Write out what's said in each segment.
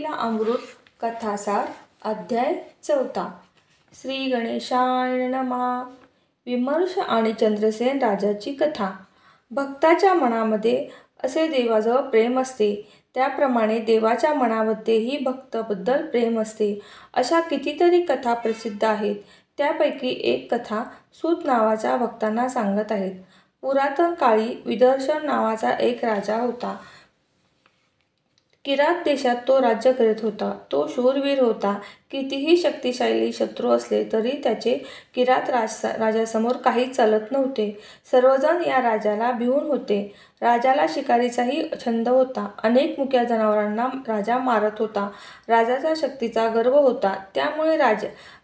लीला अमृत कथासार अध्याय 4. श्री गणेशाय नमः. विमर्श आणि चंद्रसेन राजाची कथा. भक्ताच्या मनामध्ये असे देवाजवळ प्रेम असते, त्याप्रमाणे देवाच्या मनामध्येही भक्ताबद्दल प्रेम असते. अशा कितीतरी कथा प्रसिद्ध आहेत. त्यापैकी एक कथा सूत नावाच्या भक्तांना सांगत आहेत. पुरातन काळी विदर्शन नावाचा एक राजा होता. किरात देशात तो राज्य करीत होता. तो शूरवीर होता. कितीही शक्तिशाली शत्रू असले तरी त्याचे किरात राजासमोर काही चालत नव्हते. सर्वजण या राजाला भिवून होते. राजाला शिकारीचाही छंद होता. अनेक मुक्या जनावरांना राजा मारत होता. राजाचा शक्तीचा गर्व होता, त्यामुळे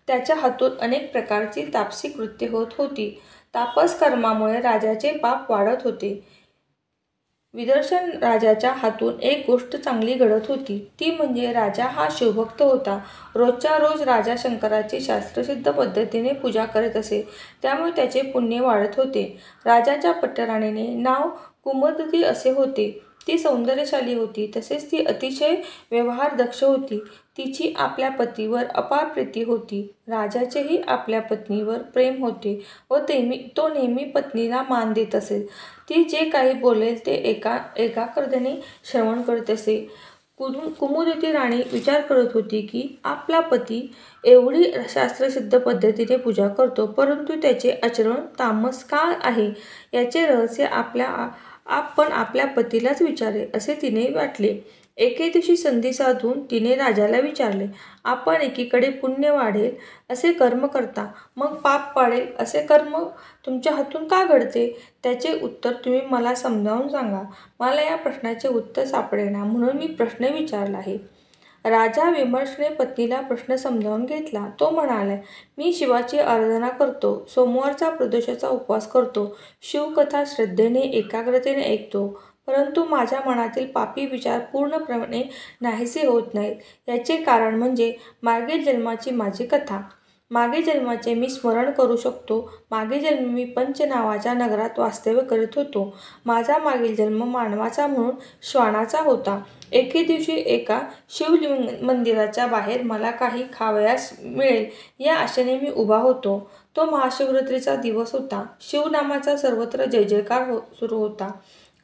त्याच्या हातून अनेक प्रकारची तापसी कृत्ये होत होती. तापस कर्मामुळे राजाचे पाप वाढत होते. विदर्शन राजाच्या हातून एक गोष्ट चांगली घडत होती, ती म्हणजे राजा हा शिवभक्त होता. रोजच्या रोज राजा शंकराची शास्त्रसिद्ध पद्धतीने पूजा करीत असे, त्यामुळे त्याचे पुण्य वाढत होते. राजाच्या पट्टराणीने नाव कुमुदती असे होते. ती सौंदर्यशाली होती, तसेच ती अतिशय व्यवहारदक्ष होती. तिची आपल्या पतीवर अपार प्रीती होती. राजाचेही आपल्या पत्नीवर प्रेम होते व तो नेहमी पत्नीला मान देत असे. ती जे काही बोलेल ते एकाग्रतेने श्रवण करत असे. कुमुदिती राणी विचार करत होती की आपला पती एवढी शास्त्रसिद्ध पद्धतीने पूजा करतो, परंतु त्याचे आचरण तामस का आहे? याचे रहस्य आपण आपल्या पतीलाच विचारे असे तिने वाटले. एके दिवशी संधी साधून तिने राजाला विचारले, आपण एकीकडे पुण्य वाढेल असे कर्म करता, मग पाप वाढेल असे कर्म तुमच्या हातून का घडते? त्याचे उत्तर तुम्ही मला समजावून सांगा. मला या प्रश्नाचे उत्तर सापडेना, म्हणून मी प्रश्न विचारला आहे. राजा विमर्शने पत्नीला प्रश्न समजावून घेतला. तो म्हणाला, मी शिवाची आराधना करतो. सोमवारचा प्रदोषाचा उपवास करतो. शिवकथा श्रद्धेने एकाग्रतेने ऐकतो, परंतु माझ्या मनातील पापी विचार पूर्णपणे नाहीसे होत नाहीत. याचे कारण म्हणजे मागील जन्माची माझी कथा. मागील जन्माचे मी स्मरण करू शकतो. मागील जन्मी मी पंच नावाच्या नगरात वास्तव्य करीत होतो. माझा मागील जन्म मानवाचा म्हणून श्वानाचा होता. एके दिवशी एका शिवलिंग मंदिराच्या बाहेर मला काही खावयास मिळेल या आशेने मी उभा होतो. तो महाशिवरात्रीचा दिवस होता. शिवनामाचा सर्वत्र जय जयकार सुरू होता.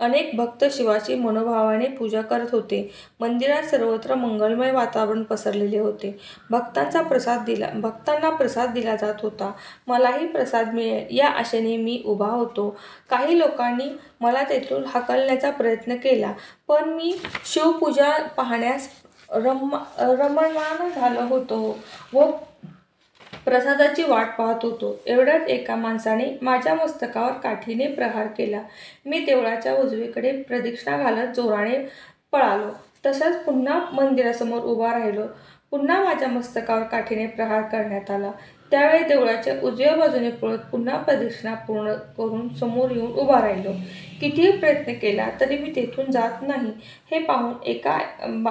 अनेक भक्त शिवाची मनोभावाने पूजा करत होते. मंदिरात सर्वत्र मंगलमय वातावरण पसरलेले होते. भक्तांना प्रसाद दिला जात होता. मलाही प्रसाद मिळेल या आशेने मी उभा होतो. काही लोकांनी मला तेथून हाकलण्याचा प्रयत्न केला, पण मी शिवपूजा पाहण्यास रममाण झालो होतो व प्रसादाची वाट पाहत होतो. एवढ्यात एका माणसाने माझ्या मस्तकावर काठीने प्रहार केला. मी देवळाच्या उजवीकडे प्रदक्षिणा घालत जोराने पळालो. तसाच पुन्हा मंदिरासमोर उभा राहिलो. पुन्हा माझ्या मस्तकावर काठीने प्रहार करण्यात आला. त्यावेळी देवळाच्या उजव्या बाजूने पळत पुन्हा प्रदक्षिणा पूर्ण करून समोर येऊन उभा राहिलो. कितीही प्रयत्न केला तरी मी तेथून जात नाही. हे पाहून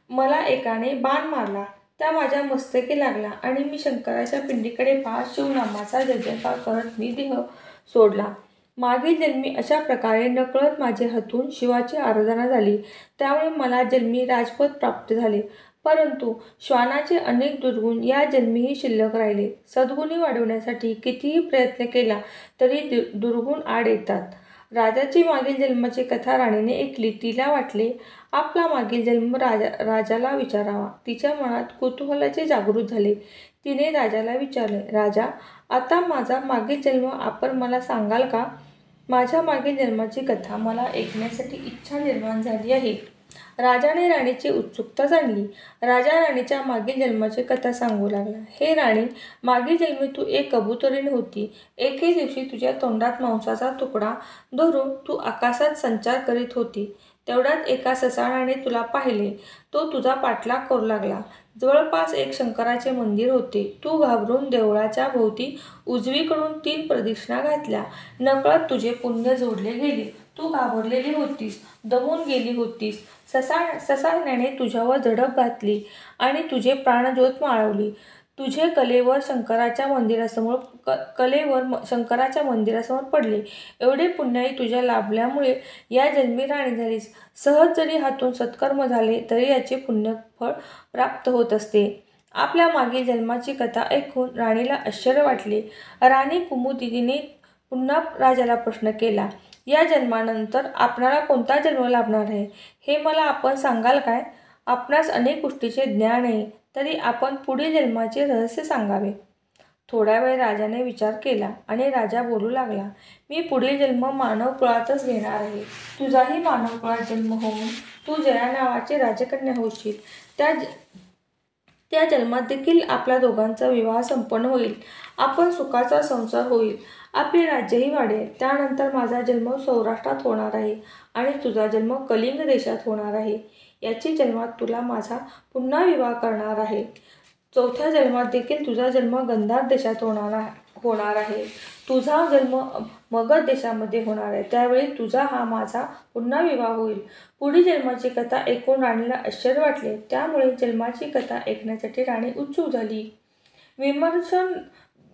मला एकाने बाण मारला. त्या माझ्या मस्तकी लागला आणि मी शंकराच्या पिंडीकडे पाहत शिवनामाचा जयजयकार करत मी देह सोडला. मागील जन्मी अशा प्रकारे नकळत माझे हातून शिवाची आराधना झाली, त्यामुळे मला जन्मी राजपद प्राप्त झाले. परंतु श्वानाचे अनेक दुर्गुण या जन्मीही शिल्लक राहिले. सद्गुणी वाढवण्यासाठी कितीही प्रयत्न केला तरी दुर्गुण आड येतात. राजाची मागील जन्माची कथा राणीने ऐकली. तिला वाटले आपला मागील जन्म राजाला विचारावा. तिच्या मनात कुतूहलाचे जागृत झाले. तिने राजाला विचारले, राजा, आता माझा मागील जन्म आपण मला सांगाल का? माझ्या मागील जन्माची कथा मला ऐकण्यासाठी इच्छा निर्माण झाली आहे. राजाने राणीची उत्सुकता जाणली. राजा राणीच्या मागील जन्माची कथा सांगू लागला. हे राणी, मागील जन्मी तू एक कबुतरीण होती. एके दिवशी तुझ्या तोंडात मांसाचा तुकडा धरून तू आकाशात संचार करीत होती. तेवढ्यात एका ससाण्याने तुला पाहिले. तो तुझा पाठलाग करू लागला. जवळपास एक शंकराचे मंदिर होते. तू घाबरून देवळाच्या भोवती उजवीकडून 3 प्रदक्षिणा घातल्या. नकळत तुझे पुण्य जोडले गेले. तू घाबरलेली होतीस, दमून गेली होतीस. ससाण्याने तुझ्यावर झडप घातली आणि तुझे प्राणज्योत माळवली. तुझे कलेवर शंकराच्या मंदिरासमोर पडले. एवढे पुण्याई तुझ्या लाभल्यामुळे या जन्मी राणी झालीस. सहज जरी हातून सत्कर्म झाले तरी याचे पुण्यफळ प्राप्त होत असते. आपल्या मागील जन्माची कथा ऐकून राणीला आश्चर्य वाटले. राणी कुमुदिनीने पुन्हा राजाला प्रश्न केला, या जन्मानंतर आपणाला कोणता जन्म लाभणार आहे, हे मला आपण सांगाल काय? आपणास अनेक गोष्टीचे ज्ञान आहे, तरी आपण पुढील जन्माचे रहस्य सांगावे. थोडा वेळ राजाने विचार केला आणि राजा बोलू लागला, मी पुढील जन्म मानव कुळातच घेणार आहे. तुझाही मानव कुळात जन्म होऊन तू जया नावाची राजकन्या होशील. त्या जन्मात देखील आपल्या दोघांचा विवाह संपन्न होईल. आपण सुखाचा संसार होईल. आपले राज्यही वाढेल. त्यानंतर माझा जन्म सौराष्ट्रात होणार आहे आणि तुझा जन्म कलिंग देशात होणार आहे. याची जन्मात तुला माझा पुन्हा विवाह करणार आहे. चौथ्या जन्मात देखील तुझा जन्म गंधार देशात होणार आहे. तुझा जन्म मगध देशामध्ये होणार आहे. त्यावेळी तुझा हा माझा पुन्हा विवाह होईल. पुढील जन्माची कथा ऐकून राणीला आश्चर्य वाटले. त्यामुळे जन्माची कथा ऐकण्यासाठी राणी उत्सुक झाली.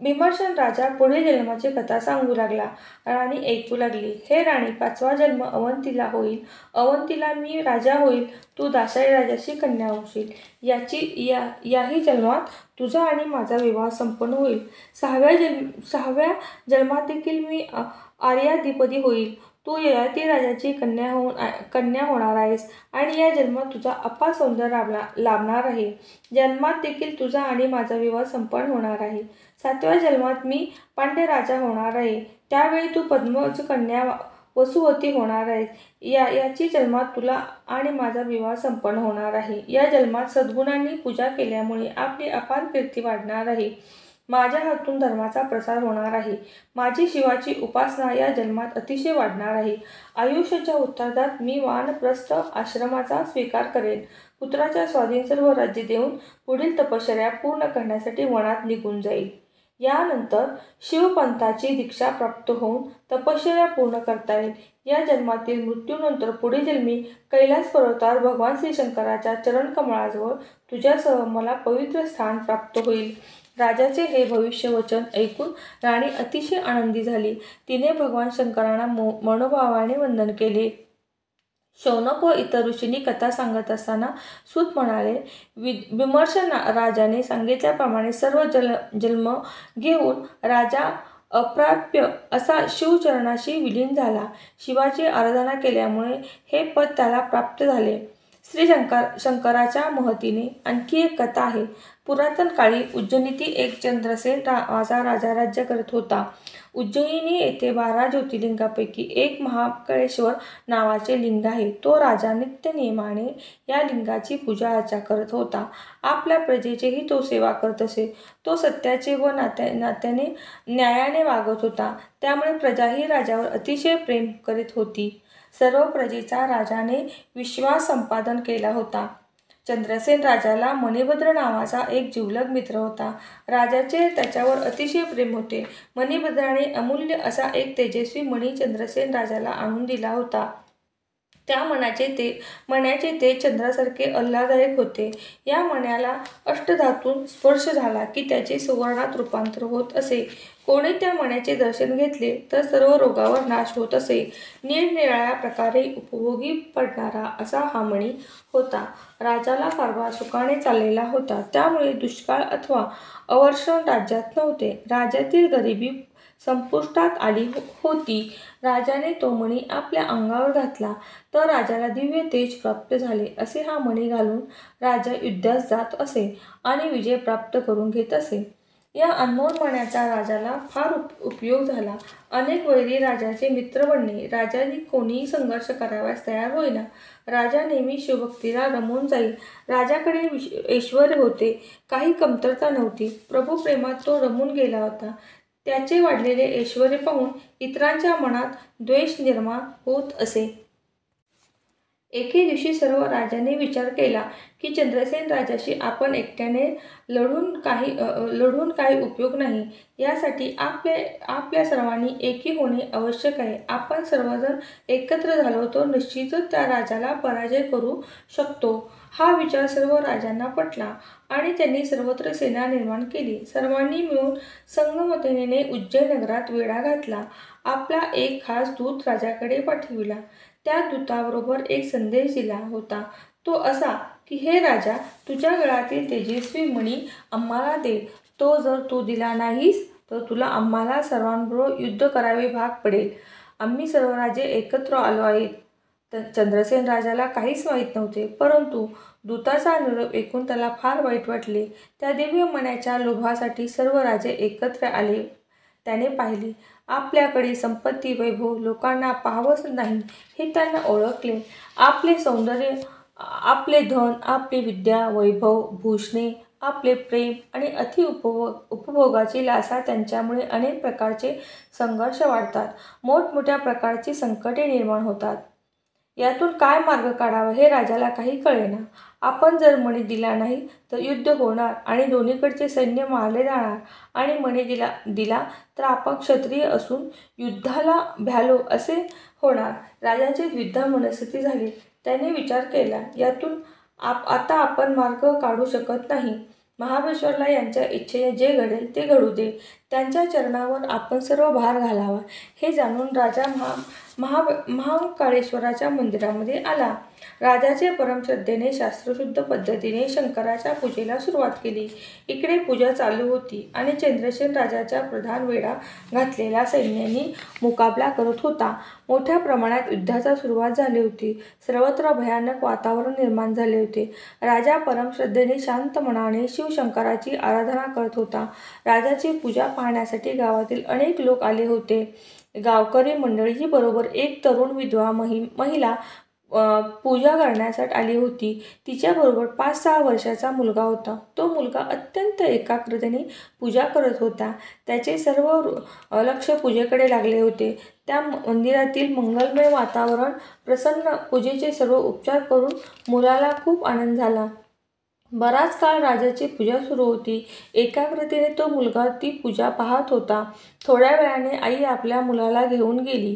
विमर्शन राजा पुढील जन्माची कथा सांगू लागला. राणी ऐकू लागली. हे राणी, 5वा जन्म अवंतीला होईल. अवंतीला मी राजा होईल. तू दासाई राजाची कन्या होशील. याही जन्मात तुझा आणि माझा विवाह संपन्न होईल. 6व्या जन्मात देखील मी आर्याधिपती होईल. तू ययाती राजाची कन्या होणार आहेस आणि या जन्मात तुझा अपार सौंदर्य लाभणार आहे. जन्मात देखील तुझा आणि माझा विवाह संपन्न होणार आहे. 7व्या जन्मात मी पांड्य राजा होणार आहे. त्यावेळी तू पद्मज कन्या वसुवती होणार आहेस. याची जन्मात तुला आणि माझा विवाह संपन्न होणार आहे. या जन्मात सद्गुणांनी पूजा केल्यामुळे आपली अपार कीर्ती वाढणार आहे. माझ्या हातून धर्माचा प्रसार होणार आहे. माझी शिवाची उपासना या जन्मात अतिशय वाढणार आहे. आयुष्याच्या उत्तरार्धात मी वानप्रस्थ आश्रमाचा स्वीकार करेन. पुत्राच्या स्वाधीन सर्व राज्य देऊन पुढील तपश्चर्या पूर्ण करण्यासाठी वनात निघून जाईल. यानंतर शिवपंथाची दीक्षा प्राप्त होऊन तपश्चर्या पूर्ण करता येईल. या जन्मातील मृत्यूनंतर पुढील जन्मी कैलास पर्वतावर भगवान श्री शंकराच्या चरणकमळाजवळ तुझ्यासह मला पवित्र स्थान प्राप्त होईल. राजाचे हे भविष्यवचन ऐकून राणी अतिशय आनंदी झाली. तिने भगवान शंकरांना मनोभावाने वंदन केले. शौनक व इतर ऋषींनी कथा सांगत असताना सूत म्हणाले, विमर्श राजाने सांगितल्याप्रमाणे सर्व जन्म घेऊन राजा अप्राप्य असा शिवचरणाशी विलीन झाला. शिवाची आराधना केल्यामुळे हे पद त्याला प्राप्त झाले. श्री शंकराच्या महतीने आणखी एक कथा आहे. पुरातन काळी उज्जैनीतील एक चंद्रसेन नावाचा राजा राज्य करत होता. उज्जयिनी येथे 12 ज्योतिर्लिंगापैकी एक महाकाळेश्वर नावाचे लिंग आहे. तो राजा नित्य नियमाने या लिंगाची पूजा अर्चा करत होता. आपल्या प्रजेचेही तो सेवा करत असे. तो सत्याचे व न्यायाने वागत होता. त्यामुळे प्रजाही राजावर अतिशय प्रेम करीत होती. सर्व प्रजेचा राजाने विश्वास संपादन केला होता. चंद्रसेन राजाला मणिभद्र नावाचा एक जिवलग मित्र होता. राजाचे त्याच्यावर अतिशय प्रेम होते. मणिभद्राने अमूल्य असा एक तेजस्वी मणी चंद्रसेन राजाला आणून दिला होता. त्या मण्याचे ते चंद्रासारखे आल्हाददायक होते. या मण्याला अष्टधातून स्पर्श झाला की त्याचे सुवर्णात रूपांतर होत असे. कोणी त्या मण्याचे दर्शन घेतले तर सर्व रोगावर नाश होत असे. निरनिराळ्या प्रकारे उपयोगी पडणारा असा हा मणी होता. राजाला कारभार सुखाने चाललेला होता. त्यामुळे दुष्काळ अथवा अवर्षण राज्यात नव्हते. राज्यातील गरिबी संपुष्टात आली होती. राजाने तो मणी आपल्या अंगावर घातला तर राजाला दिव्य तेज प्राप्त झाले. असे हा मणी घालून राजा युद्धास जात असे आणि विजय प्राप्त करून घेत असे. या अनमोल मण्याचा राजाला फार उपयोग झाला. अनेक वैरी राजाचे मित्र बनले. राजाने कोणीही संघर्ष करावयास तयार होईना. राजा नेहमी शिवभक्तीला रमून जाईल. राजाकडे ऐश्वर्य होते, काही कमतरता नव्हती. प्रभू प्रेमात तो रमून गेला होता. त्याचे वाढलेले ऐश्वर्य पाहून इतरांच्या मनात द्वेष निर्माण होत असे. एके दिवशी सर्व राजाने विचार केला की चंद्रसेन राजाशी आपण एकट्याने लढून काही उपयोग नाही. यासाठी आपल्या सर्वांनी एकी होणे आवश्यक आहे. आपण सर्वजण एकत्र झालो तर निश्चितच त्या राजाला पराजय करू शकतो. हा विचार सर्व राजांना पटला आणि त्यांनी सर्वत्र सेना निर्माण केली. सर्वांनी मिळून संगमतेने उज्जैन नगरात वेढा घातला. आपला एक खास दूत राजाकडे पाठविला. त्या दूताबरोबर एक संदेश दिला होता. तो असा की, हे राजा, तुझ्या गळ्यातील तेजस्वी मणी आम्हाला दे. तो जर तू दिला नाहीस तर तुला आम्हाला सर्वांबरोबर युद्ध करावे भाग पडेल. आम्ही सर्व राजे एकत्र आलो आहेत. चंद्रसेन राजाला काहीच माहीत नव्हते, परंतु दूताचा निरोप ऐकून त्याला फार वाईट वाटले. त्या दिव्य मण्याच्या लोभासाठी सर्व राजे एकत्र आले. त्याने पाहिले, आपल्याकडे संपत्ती वैभव लोकांना पाहावंच नाही हे त्यांना ओळखले. आपले सौंदर्य, आपले धन, आपली विद्या, वैभव, भूषणे, आपले प्रेम आणि उपभोगाची लासा त्यांच्यामुळे अनेक प्रकारचे संघर्ष वाढतात. मोठमोठ्या प्रकारची संकटे निर्माण होतात. यातून काय मार्ग काढावा हे राजाला काही कळेना. आपण जर मणी दिला नाही तर युद्ध होणार आणि दोन्हीकडचे सैन्य मारले जाणार आणि मणी दिला तर आपण क्षत्रिय असून युद्धाला भ्यालो असे होणार. राजाची द्विधा मनस्थिती झाली. त्याने विचार केला, यातून आता आपण मार्ग काढू शकत नाही. महाबळेश्वरला यांच्या इच्छेने जे घडेल ते घडू दे. त्यांच्या चरणावर आपण सर्व भार घालावा. हे जाणून राजा महाकाळेश्वराच्या मंदिरामध्ये आला. राजाचे परमश्रद्धेने शास्त्रशुद्ध पद्धतीने शंकराच्या पूजेला सुरुवात केली. इकडे पूजा चालू होती आणि चंद्रसेन राजाच्या प्रधान वेढा घातलेल्या सैन्याने मुकाबला करत होता. मोठ्या प्रमाणात युद्धाची सुरुवात झाली होती. सर्वत्र भयानक वातावरण निर्माण झाले होते. राजा परमश्रद्धेने शांत मनाने शिवशंकराची आराधना करत होता. राजाची पूजा पाहण्यासाठी गावातील अनेक लोक आले होते. गावकरी मंडळी बरोबर एक तरुण विधवा महिला पूजा करण्यासाठी आली होती. तिच्याबरोबर 5-6 वर्षाचा मुलगा होता. तो मुलगा अत्यंत एकाग्रतेने पूजा करत होता. त्याचे सर्व लक्ष पूजेकडे लागले होते. त्या मंदिरातील मंगलमय वातावरण, प्रसन्न पूजेचे सर्व उपचार करून मुलाला खूप आनंद झाला. बराच काळ राजाची पूजा सुरू होती. एकाग्रतेने तो मुलगा ती पूजा पाहत होता. थोड्या वेळाने आई आपल्या मुलाला घेऊन गेली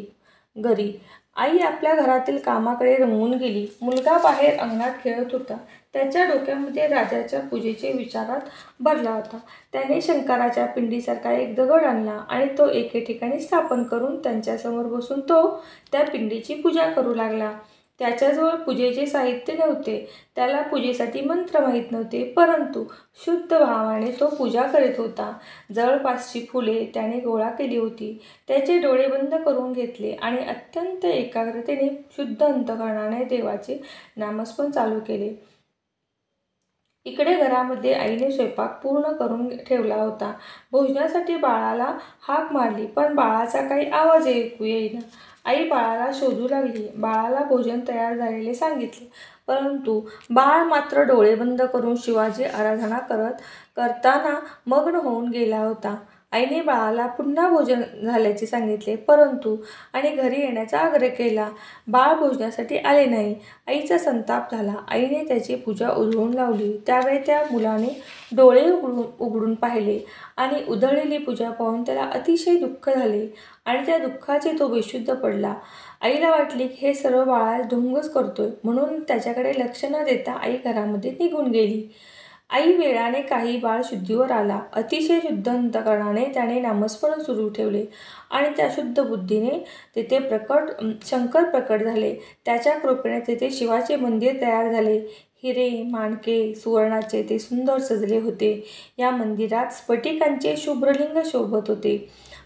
घरी. आई आपल्या घरातील कामाकडे रमून गेली. मुलगा बाहेर अंगणात खेळत होता. त्याच्या डोक्यामध्ये राजाच्या पूजेचे विचारात भरला होता. त्याने शंकराच्या पिंडीसारखा एक दगड आणला आणि तो एके ठिकाणी स्थापन करून त्यांच्यासमोर बसून तो त्या पिंडीची पूजा करू लागला. त्याच्याजवळ पूजेचे साहित्य नव्हते. त्याला पूजेसाठी मंत्र माहीत नव्हते, परंतु शुद्ध भावाने तो पूजा करीत होता. जवळपासची फुले त्याने गोळा केली होती. त्याचे डोळे बंद करून घेतले आणि अत्यंत एकाग्रतेने शुद्ध अंतःकरणाने देवाचे नामस्मरण चालू केले. इकडे घरामध्ये आईने स्वयंपाक पूर्ण करून ठेवला होता. भोजनासाठी बाळाला हाक मारली, पण बाळाचा काही आवाज ऐकू येईना. आई बाळाला शोधू लागली. बाळाला भोजन तयार झालेले सांगितले, परंतु बाळ मात्र डोळे बंद करून शिवाची आराधना करताना मग्न होऊन गेला होता. आईने बाळाला पुन्हा भोजन झाल्याचे सांगितले, परंतु आणि घरी येण्याचा आग्रह केला. बाळ भोजनासाठी आले नाही. आईचा संताप झाला. आईने त्याची पूजा उधळून लावली. त्यावेळी त्या मुलाने डोळे उघडून पाहिले आणि उधळलेली पूजा पाहून त्याला अतिशय दुःख झाले आणि त्या दुःखाचे तो बेशुद्ध पडला. आईला वाटले की हे सर्व बाळाला ढोंगच करतोय, म्हणून त्याच्याकडे लक्ष न देता आई घरामध्ये निघून गेली. आई वेळाने काही बाळ शुद्धीवर आला. अतिशय शुद्ध अंतःकरणाने त्याने नामस्मरण सुरू ठेवले आणि त्या शुद्ध बुद्धीने तेथे शंकर प्रकट झाले. त्याच्या कृपेने तेथे शिवाचे मंदिर तयार झाले. हिरे, माणके, सुवर्णाचे ते सुंदर सजले होते. या मंदिरात स्फटिकांचे शुभ्रलिंग शोभत होते.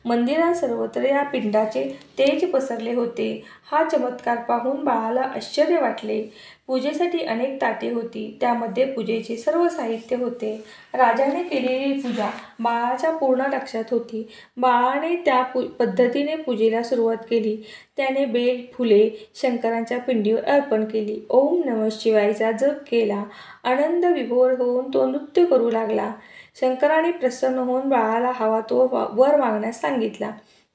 मंदिरात सर्वत्र या पिंडाचे तेज पसरले होते. हा चमत्कार पाहून बाळाला आश्चर्य वाटले. पूजेसाठी अनेक ताटे होती. त्यामध्ये पूजेचे सर्व साहित्य होते. राजाने केलेली पूजा बाळाच्या पूर्ण लक्षात होती. बाळाने त्या पद्धतीने पूजेला सुरुवात केली. त्याने बेल फुले शंकराच्या पिंडीवर अर्पण केली. ओम नमः शिवायचा जप केला. आनंद विभोर होऊन तो नृत्य करू लागला. शंकराने प्रसन्न होऊन बाळाला हवा तो वर मागण्यास सांगितला.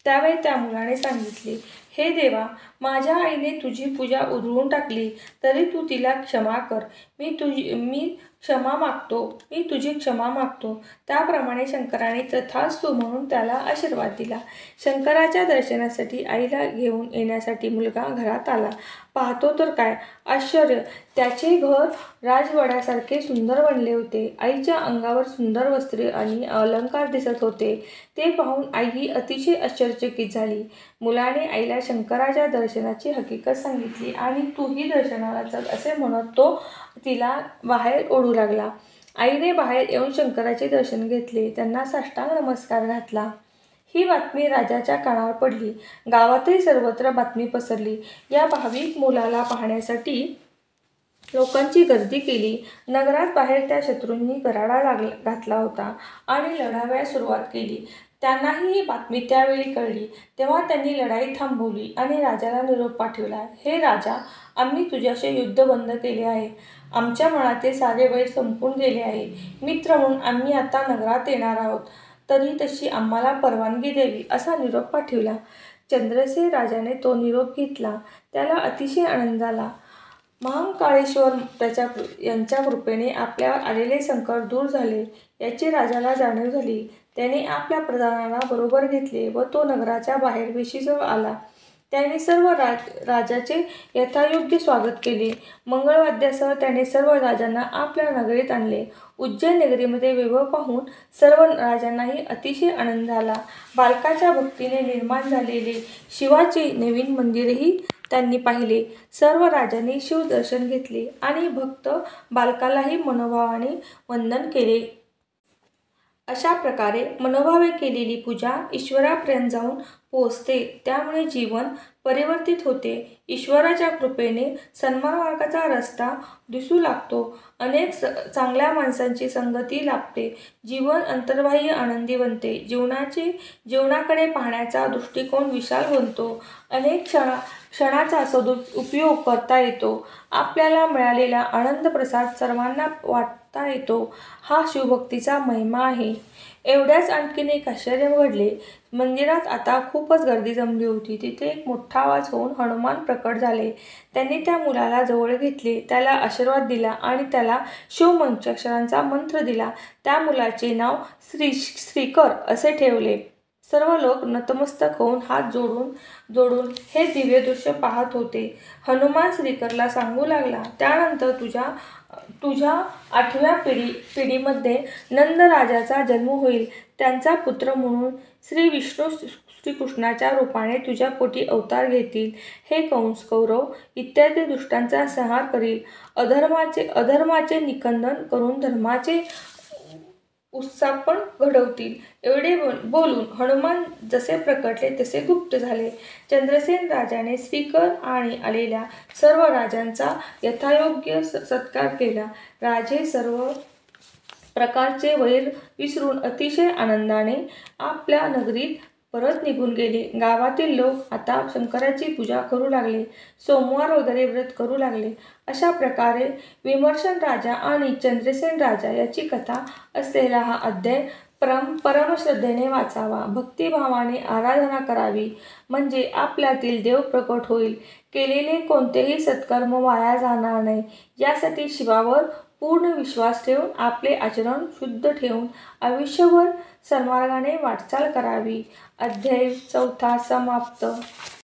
त्यावेळी त्या मुलाने सांगितले, हे देवा, माझ्या आईने तुझी पूजा उधळून टाकली तरी तू तिला क्षमा कर. मी तुझी क्षमा मागतो. त्याप्रमाणे शंकराने तथास्तु म्हणून त्याला आशीर्वाद दिला. शंकराच्या दर्शनासाठी आईला घेऊन येण्यासाठी मुलगा घरात आला. पाहतो तर काय आश्चर्य, त्याचे घर राजवाड्यासारखे सुंदर बनले होते. आईच्या अंगावर सुंदर वस्त्रे आणि अलंकार दिसत होते. ते पाहून आई अतिशय आश्चर्यचकित झाली. मुलाने आईला शंकराच्या दर्शनाची हकीकत सांगितली आणि तूही दर्शनाला चल असे म्हणत तो तिला बाहेर ओढू लागला. आईने बाहेर येऊन शंकराचे दर्शन घेतले. त्यांना साष्टांग नमस्कार घातला. ही बातमी राजाच्या कानावर पडली. गावातही सर्वत्र बातमी पसरली. या भाविक मुलाला पाहण्यासाठी लोकांची गर्दी केली. नगरात बाहेर त्या शत्रूंनी गराडा घातला होता आणि लढावयास सुरुवात केली. त्यांनाही ही बातमी त्यावेळी कळली. तेव्हा त्यांनी लढाई थांबवली आणि राजाला निरोप पाठविला. हे राजा, आम्ही तुझ्याशी युद्ध बंद केले आहे. आमच्या मनातील सारे वैर संपून गेले आहे. मित्र म्हणून आम्ही आता नगरात येणार आहोत, तरी तशी आम्हाला परवानगी द्यावी असा निरोप पाठविला. चंद्रसेन राजाने तो निरोप घेतला. त्याला अतिशय आनंद झाला. महाकाळेश्वर यांच्या कृपेने आपल्यावर आलेले संकट दूर झाले याची राजाला जाणीव झाली. त्याने आपल्या प्रधानाला बरोबर घेतले व तो नगराच्या बाहेर वेशीजवळ आला. त्याने सर्व राजाचे यथायोग्य स्वागत केले. मंगळवाद्यासह त्याने सर्व राजांना आपल्या नगरीत आणले. उज्जैन नगरीमध्ये वैभव पाहून सर्व राजांनाही अतिशय आनंद झाला. बालकाच्या भक्तीने निर्माण झालेले शिवाचे नवीन मंदिरही त्यांनी पाहिले. सर्व राजांनी शिवदर्शन घेतले आणि भक्त बालकालाही मनोभावाने वंदन केले. अशा प्रकारे मनोभावे केलेली पूजा ईश्वरापर्यंत जाऊन पोहोचते. त्यामुळे जीवन परिवर्तित होते. ईश्वराच्या कृपेने सन्मार्गाचा रस्ता दिसू लागतो. अनेक चांगल्या माणसांची संगती लाभते. जीवन अंतर्बाह्य आनंदी बनते. जीवनाकडे पाहण्याचा दृष्टिकोन विशाल बनतो. अनेक क्षणाचा सदुपयोग करता येतो. आपल्याला मिळालेला आनंद प्रसाद सर्वांना वाटता येतो. हा शिवभक्तीचा महिमा आहे. एवढ्याच आणखीन एक आश्चर्य घडले. मंदिरात आता खूपच गर्दी जमली होती. तिथे एक मोठा आवाज होऊन हनुमान प्रकट झाले. त्यांनी त्या मुलाला जवळ घेतले, त्याला आशीर्वाद दिला आणि त्याला शिवपंचाक्षरांचा मंत्र दिला. त्या मुलाचे नाव श्रीकर असे ठेवले. सर्व लोक नतमस्तक होऊन हात जोडून हे दिव्य दृश्य पाहत होते. हनुमान श्रीकरला सांगू लागला, त्यानंतर तुझ्या 8व्या पिढीमध्ये नंद राजाचा जन्म होईल. त्यांचा पुत्र म्हणून श्री विष्णू श्रीकृष्णाच्या रूपाने तुझ्या पोटी अवतार घेतील. हे कंस, कौरव इत्यादी दुष्टांचा संहार करील. अधर्माचे निखंदन करून धर्माचे उत्सापन घडवतील. एवढे बोलून हनुमान जसे प्रकटले तसे गुप्त झाले. चंद्रसेन राजाने श्रीकर आणि आलेल्या सर्व राजांचा यथायोग्य सत्कार केला. राजे सर्व प्रकारचे वैर विसरून अतिशय आनंदाने आपल्या नगरीत परत निघून गेले. गावातील लोक आता शंकराची पूजा करू लागले. सोमवार वगैरे व्रत करू लागले. अशा प्रकारे विमर्शन राजा आणि चंद्रसेन राजा याची कथा असलेला हा अध्याय परमश्रद्धेने वाचावा. भक्तिभावाने आराधना करावी, म्हणजे आपल्यातील देव प्रकट होईल. केलेले कोणतेही सत्कर्म वाया जाणार नाही. यासाठी शिवावर पूर्ण विश्वास ठेवून आपले आचरण शुद्ध ठेवून आयुष्यभर सन्मार्गाने वाटचाल करावी. अध्याय 4 समाप्त.